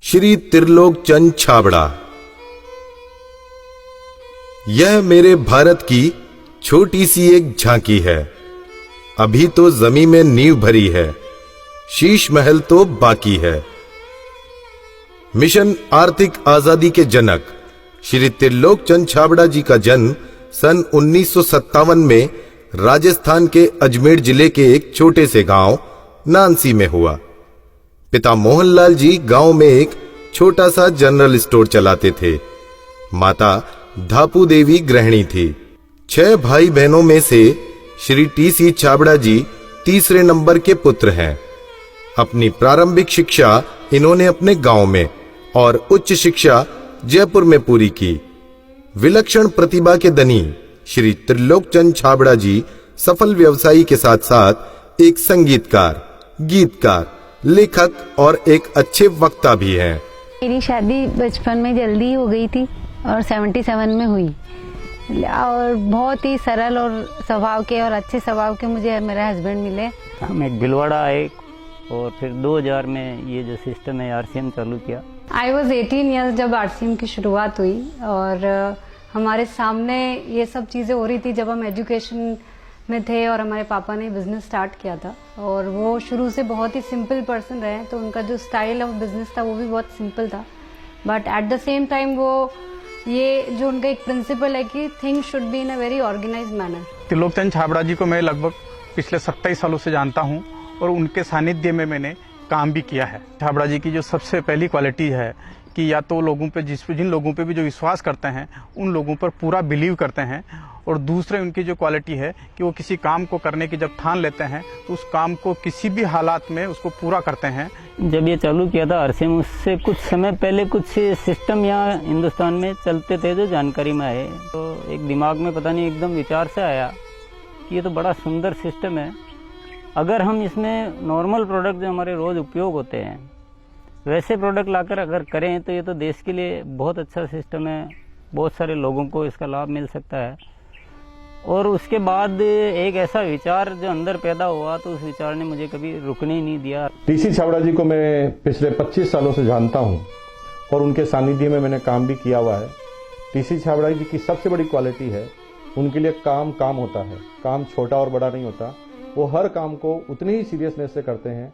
श्री त्रिलोक चंद छाबड़ा। यह मेरे भारत की छोटी सी एक झांकी है। अभी तो जमीन में नींव भरी है, शीश महल तो बाकी है। मिशन आर्थिक आजादी के जनक श्री त्रिलोक चंद छाबड़ा जी का जन्म सन 1957 में राजस्थान के अजमेर जिले के एक छोटे से गांव नानसी में हुआ। पिता मोहनलाल जी गांव में एक छोटा सा जनरल स्टोर चलाते थे। माता धापू देवी गृहिणी थी। 6 भाई बहनों में से श्री टी.सी. छाबड़ा जी तीसरे नंबर के पुत्र हैं। अपनी प्रारंभिक शिक्षा इन्होंने अपने गांव में और उच्च शिक्षा जयपुर में पूरी की। विलक्षण प्रतिभा के धनी श्री त्रिलोक चंद छाबड़ा जी सफल व्यवसायी के साथ साथ एक संगीतकार, गीतकार, लेखक और एक अच्छे वक्ता भी हैं। मेरी शादी बचपन में जल्दी हो गई थी और 77 में हुई और बहुत ही सरल और स्वभाव के और अच्छे स्वभाव के मुझे मेरे हस्बैंड मिले। हम एक भिलवाड़ा आए और फिर 2000 में ये जो सिस्टम है आरसीएम चालू किया। आई वॉज 18 ईयर्स जब आरसीएम की शुरुआत हुई और हमारे सामने ये सब चीज़ें हो रही थी जब हम एजुकेशन में थे और हमारे पापा ने बिजनेस स्टार्ट किया था और वो शुरू से बहुत ही सिंपल पर्सन रहे, तो उनका जो स्टाइल ऑफ बिजनेस था वो भी बहुत सिंपल था। But at the same time वो ये जो उनका एक प्रिंसिपल है कि things should be in a very organised manner. Trilok Chand Chhabra ji को मैं लगभग पिछले 27 सालों से जानता हूं और उनके सानिध्य में मैंने काम भी किया है। छाबड़ा जी की जो सबसे पहली क्वालिटी है कि या तो लोगों पे जिन लोगों पे भी जो विश्वास करते हैं उन लोगों पर पूरा बिलीव करते हैं, और दूसरे उनकी जो क्वालिटी है कि वो किसी काम को करने की जब ठान लेते हैं तो उस काम को किसी भी हालात में उसको पूरा करते हैं। जब ये चालू किया था आरसीएम, उससे कुछ समय पहले कुछ सिस्टम यहाँ हिंदुस्तान में चलते थे जो जानकारी में आए, तो एक दिमाग में पता नहीं एकदम विचार से आया कि ये तो बड़ा सुंदर सिस्टम है। अगर हम इसमें नॉर्मल प्रोडक्ट जो हमारे रोज़ उपयोग होते हैं वैसे प्रोडक्ट लाकर अगर करें तो ये तो देश के लिए बहुत अच्छा सिस्टम है, बहुत सारे लोगों को इसका लाभ मिल सकता है। और उसके बाद एक ऐसा विचार जो अंदर पैदा हुआ तो उस विचार ने मुझे कभी रुकने ही नहीं दिया। टी.सी. छाबड़ा जी को मैं पिछले 25 सालों से जानता हूं और उनके सानिध्य में मैंने काम भी किया हुआ है। टी.सी. छाबड़ा जी की सबसे बड़ी क्वालिटी है उनके लिए काम काम होता है। काम छोटा और बड़ा नहीं होता, वो हर काम को उतनी ही सीरियसनेस से करते हैं,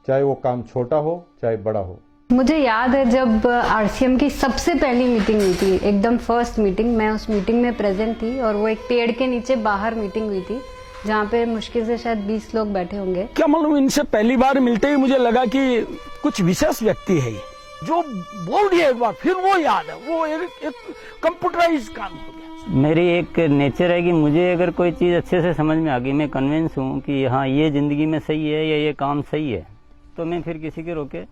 चाहे वो काम छोटा हो चाहे बड़ा हो। मुझे याद है जब आरसीएम की सबसे पहली मीटिंग हुई थी, एकदम फर्स्ट मीटिंग, मैं उस मीटिंग में प्रेजेंट थी और वो एक पेड़ के नीचे बाहर मीटिंग हुई थी जहाँ पे मुश्किल से शायद 20 लोग बैठे होंगे। क्या मालूम, इनसे पहली बार मिलते ही मुझे लगा कि कुछ विशेष व्यक्ति है जो बोल दिया एक बार फिर वो याद है, वो एक कंप्यूटराइज काम हो गया। मेरी एक नेचर है कि मुझे अगर कोई चीज़ अच्छे से समझ में आ गई, मैं कन्विंस हूँ कि हाँ ये ज़िंदगी में सही है या ये काम सही है, तो मैं फिर किसी के रोके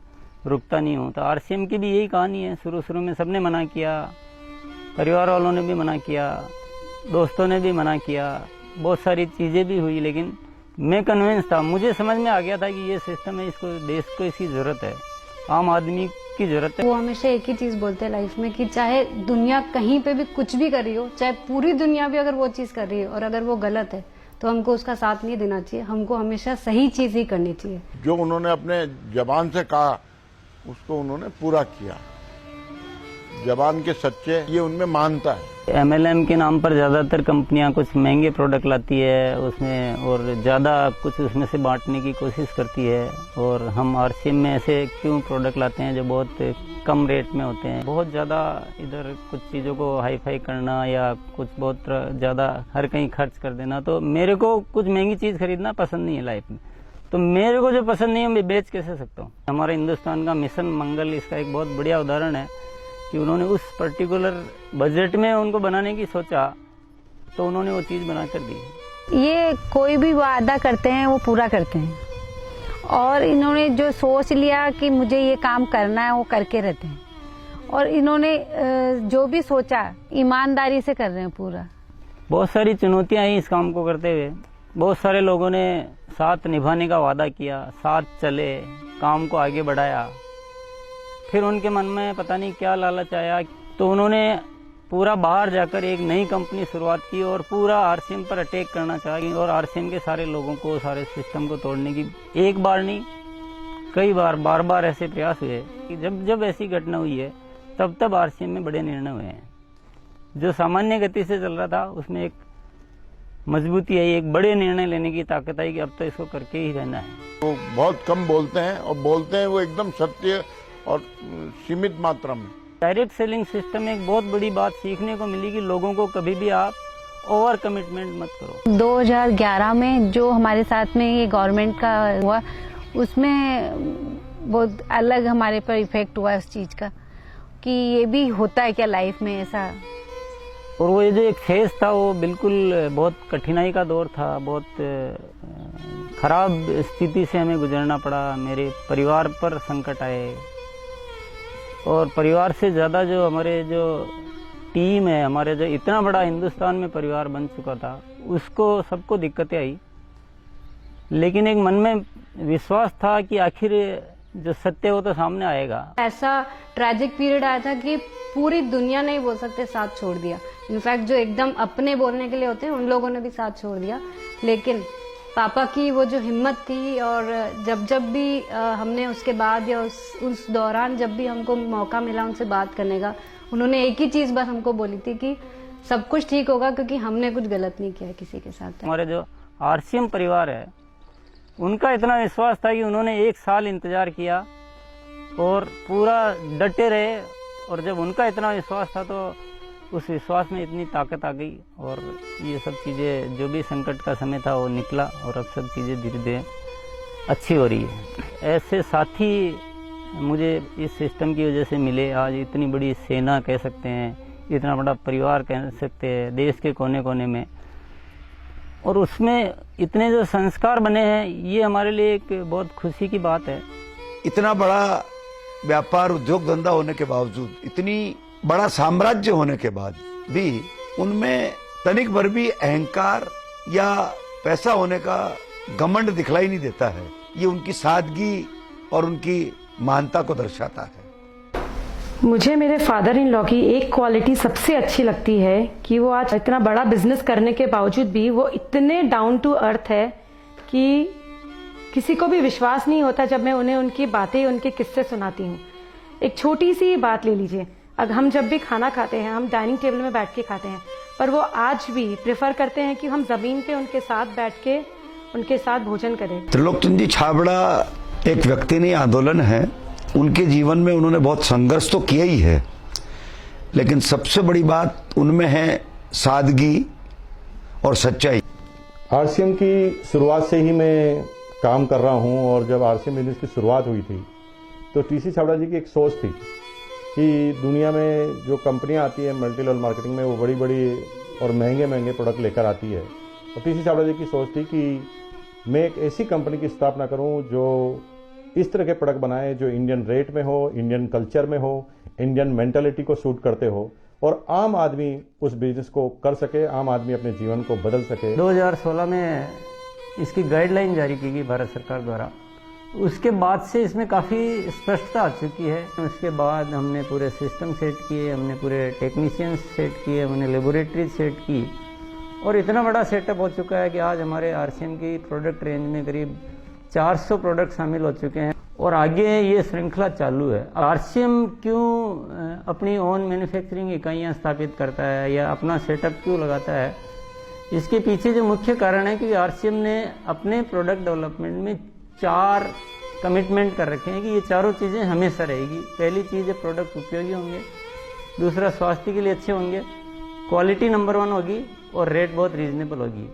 रुकता नहीं हूँ। तो आरसीएम की भी यही कहानी है। शुरू में सबने मना किया, परिवार वालों ने भी मना किया, दोस्तों ने भी मना किया, बहुत सारी चीज़ें भी हुई, लेकिन मैं कन्विंस था, मुझे समझ में आ गया था कि ये सिस्टम है, इसको देश को इसकी ज़रूरत है, आम आदमी की ज़रूरत है। वो हमेशा एक ही चीज़ बोलते हैं लाइफ में कि चाहे दुनिया कहीं पे भी कुछ भी कर रही हो, चाहे पूरी दुनिया भी अगर वो चीज़ कर रही है और अगर वो गलत है तो हमको उसका साथ नहीं देना चाहिए, हमको हमेशा सही चीज़ ही करनी चाहिए। जो उन्होंने अपने जबान से कहा उसको उन्होंने पूरा किया। जबान के सच्चे ये उनमें मानता है। एमएलएम के नाम पर ज़्यादातर कंपनियां कुछ महंगे प्रोडक्ट लाती है उसमें और ज़्यादा कुछ उसमें से बांटने की कोशिश करती है, और हम आरसीएम में ऐसे क्यों प्रोडक्ट लाते हैं जो बहुत कम रेट में होते हैं। बहुत ज़्यादा इधर कुछ चीज़ों को हाई फाई करना या कुछ बहुत ज़्यादा हर कहीं खर्च कर देना, तो मेरे को कुछ महंगी चीज़ खरीदना पसंद नहीं है लाइफ में। तो मेरे को जो पसंद नहीं है मैं बेच कैसे सकता हूँ। हमारे हिंदुस्तान का मिशन मंगल इसका एक बहुत बढ़िया उदाहरण है कि उन्होंने उस पर्टिकुलर बजट में उनको बनाने की सोचा तो उन्होंने वो चीज़ बना कर दी। ये कोई भी वादा करते हैं वो पूरा करते हैं और इन्होंने जो सोच लिया कि मुझे ये काम करना है वो करके रहते हैं, और इन्होंने जो भी सोचा ईमानदारी से कर रहे हैं पूरा। बहुत सारी चुनौतियाँ आई इस काम को करते हुए। बहुत सारे लोगों ने साथ निभाने का वादा किया, साथ चले, काम को आगे बढ़ाया, फिर उनके मन में पता नहीं क्या लालच आया तो उन्होंने पूरा बाहर जाकर एक नई कंपनी शुरुआत की और पूरा आरसीएम पर अटैक करना चाहिए और आरसीएम के सारे लोगों को, सारे सिस्टम को तोड़ने की एक बार नहीं कई बार बार ऐसे प्रयास हुए कि जब ऐसी घटना हुई है तब आरसीएम में बड़े निर्णय हुए हैं। जो सामान्य गति से चल रहा था उसमें एक मजबूती आई, एक बड़े निर्णय लेने की ताकत आई कि अब तो इसको करके ही रहना है। वो बहुत कम बोलते हैं और बोलते हैं वो एकदम सत्य और सीमित मात्रा में। डायरेक्ट सेलिंग सिस्टम में एक बहुत बड़ी बात सीखने को मिली कि लोगों को कभी भी आप ओवर कमिटमेंट मत करो। 2011 में जो हमारे साथ में ये गवर्नमेंट का हुआ उसमें बहुत अलग हमारे पर इफेक्ट हुआ उस चीज का कि ये भी होता है क्या लाइफ में ऐसा। और वो ये जो एक फेज था वो बिल्कुल बहुत कठिनाई का दौर था, बहुत खराब स्थिति से हमें गुजरना पड़ा। मेरे परिवार पर संकट आए और परिवार से ज़्यादा जो हमारे जो टीम है, हमारे जो इतना बड़ा हिंदुस्तान में परिवार बन चुका था, उसको सबको दिक्कतें आई। लेकिन एक मन में विश्वास था कि आखिर जो सत्य वो तो सामने आएगा। ऐसा ट्रैजिक पीरियड आया था कि पूरी दुनिया ने ही बोल सकते साथ छोड़ दिया। इनफैक्ट जो एकदम अपने बोलने के लिए होते हैं उन लोगों ने भी साथ छोड़ दिया। लेकिन पापा की वो जो हिम्मत थी और जब भी हमने उसके बाद या उस दौरान जब भी हमको मौका मिला उनसे बात करने का, उन्होंने एक ही चीज बस हमको बोली थी कि सब कुछ ठीक होगा क्योंकि हमने कुछ गलत नहीं किया किसी के साथ। हमारे जो आरसीएम परिवार है उनका इतना विश्वास था कि उन्होंने 1 साल इंतजार किया और पूरा डटे रहे। और जब उनका इतना विश्वास था तो उस विश्वास में इतनी ताकत आ गई और ये सब चीज़ें, जो भी संकट का समय था वो निकला और अब सब चीज़ें धीरे धीरे अच्छी हो रही है। ऐसे साथी मुझे इस सिस्टम की वजह से मिले। आज इतनी बड़ी सेना कह सकते हैं, इतना बड़ा परिवार कह सकते हैं देश के कोने कोने में, और उसमें इतने जो संस्कार बने हैं, ये हमारे लिए एक बहुत खुशी की बात है। इतना बड़ा व्यापार उद्योग धंधा होने के बावजूद, इतनी बड़ा साम्राज्य होने के बाद भी उनमें तनिक भर भी अहंकार या पैसा होने का घमंड दिखलाई नहीं देता है। ये उनकी सादगी और उनकी महानता को दर्शाता है। मुझे मेरे फादर इन लॉ की एक क्वालिटी सबसे अच्छी लगती है कि वो आज इतना बड़ा बिजनेस करने के बावजूद भी वो इतने डाउन टू अर्थ है कि किसी को भी विश्वास नहीं होता जब मैं उन्हें उनकी बातें, उनके किस्से सुनाती हूँ। एक छोटी सी बात ले लीजिए, अगर हम जब भी खाना खाते हैं हम डाइनिंग टेबल में बैठ के खाते हैं, पर वो आज भी प्रेफर करते हैं कि हम जमीन पे उनके साथ बैठ के उनके साथ भोजन करें। त्रिलोकचंद जी छाबड़ा एक व्यक्ति नहीं, आंदोलन है। उनके जीवन में उन्होंने बहुत संघर्ष तो किया ही है, लेकिन सबसे बड़ी बात उनमें है सादगी और सच्चाई। आरसीएम की शुरुआत से ही मैं काम कर रहा हूं और जब आरसीएम बिजनेस की शुरुआत हुई थी तो टीसी छाबड़ा जी की एक सोच थी कि दुनिया में जो कंपनियां आती है मल्टी लेवल मार्केटिंग में, वो बड़ी बड़ी और महंगे महंगे प्रोडक्ट लेकर आती है। और टीसी छाबड़ा जी की सोच थी कि मैं एक ऐसी कंपनी की स्थापना करूं जो इस तरह के प्रोडक्ट बनाए जो इंडियन रेट में हो, इंडियन कल्चर में हो, इंडियन मेंटालिटी को सूट करते हो और आम आदमी उस बिजनेस को कर सके, आम आदमी अपने जीवन को बदल सके। 2016 में इसकी गाइडलाइन जारी की गई भारत सरकार द्वारा। उसके बाद से इसमें काफ़ी स्पष्टता आ चुकी है। उसके बाद हमने पूरे सिस्टम सेट किए, हमने पूरे टेक्नीशियंस सेट किए, हमने लेबोरेटरी सेट की और इतना बड़ा सेटअप हो चुका है कि आज हमारे आरसीएम की प्रोडक्ट रेंज में करीब 400 प्रोडक्ट शामिल हो चुके हैं और आगे ये श्रृंखला चालू है। आरसीएम क्यों अपनी ओन मैन्युफैक्चरिंग इकाइयाँ स्थापित करता है या अपना सेटअप क्यों लगाता है, इसके पीछे जो मुख्य कारण है कि आरसीएम ने अपने प्रोडक्ट डेवलपमेंट में 4 कमिटमेंट कर रखे हैं कि ये चारों चीज़ें हमेशा रहेगी। पहली चीज़ है प्रोडक्ट उपयोगी होंगे, दूसरा स्वास्थ्य के लिए अच्छे होंगे, क्वालिटी नंबर 1 होगी और रेट बहुत रीजनेबल होगी।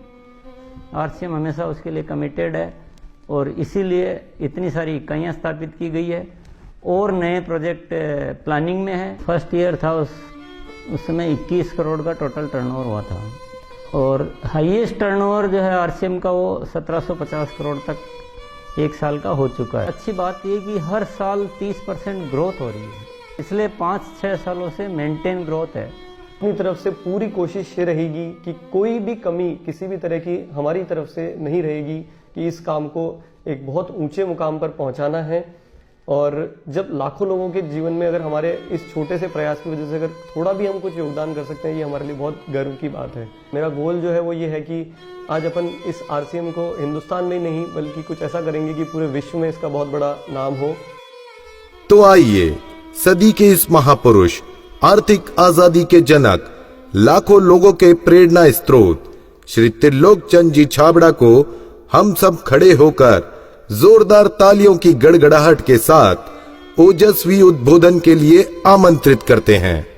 आरसीएम हमेशा उसके लिए कमिटेड है और इसीलिए इतनी सारी इकाइयाँ स्थापित की गई है और नए प्रोजेक्ट प्लानिंग में है। फर्स्ट ईयर था उस समय 21 करोड़ का टोटल टर्नओवर हुआ था और हाईएस्ट टर्नओवर जो है आरसीएम का वो 1750 करोड़ तक एक साल का हो चुका है। अच्छी बात ये कि हर साल 30% ग्रोथ हो रही है, इसलिए 5-6 सालों से मेंटेन ग्रोथ है। अपनी तरफ से पूरी कोशिश ये रहेगी कि कोई भी कमी किसी भी तरह की हमारी तरफ से नहीं रहेगी कि इस काम को एक बहुत ऊंचे मुकाम पर पहुंचाना है और जब लाखों लोगों के जीवन में अगर हमारे इस छोटे से प्रयास की वजह से अगर थोड़ा भी हम कुछ योगदान कर सकते हैं, ये हमारे लिए बहुत गर्व की बात है। मेरा गोल जो है वो ये है कि आज अपन इस RCM को हिंदुस्तान में ही नहीं बल्कि कुछ ऐसा करेंगे कि पूरे विश्व में इसका बहुत बड़ा नाम हो। तो आइए सदी के इस महापुरुष, आर्थिक आजादी के जनक, लाखों लोगों के प्रेरणा स्रोत श्री त्रिलोक चंद जी छाबड़ा को हम सब खड़े होकर जोरदार तालियों की गड़गड़ाहट के साथ ओजस्वी उद्बोधन के लिए आमंत्रित करते हैं।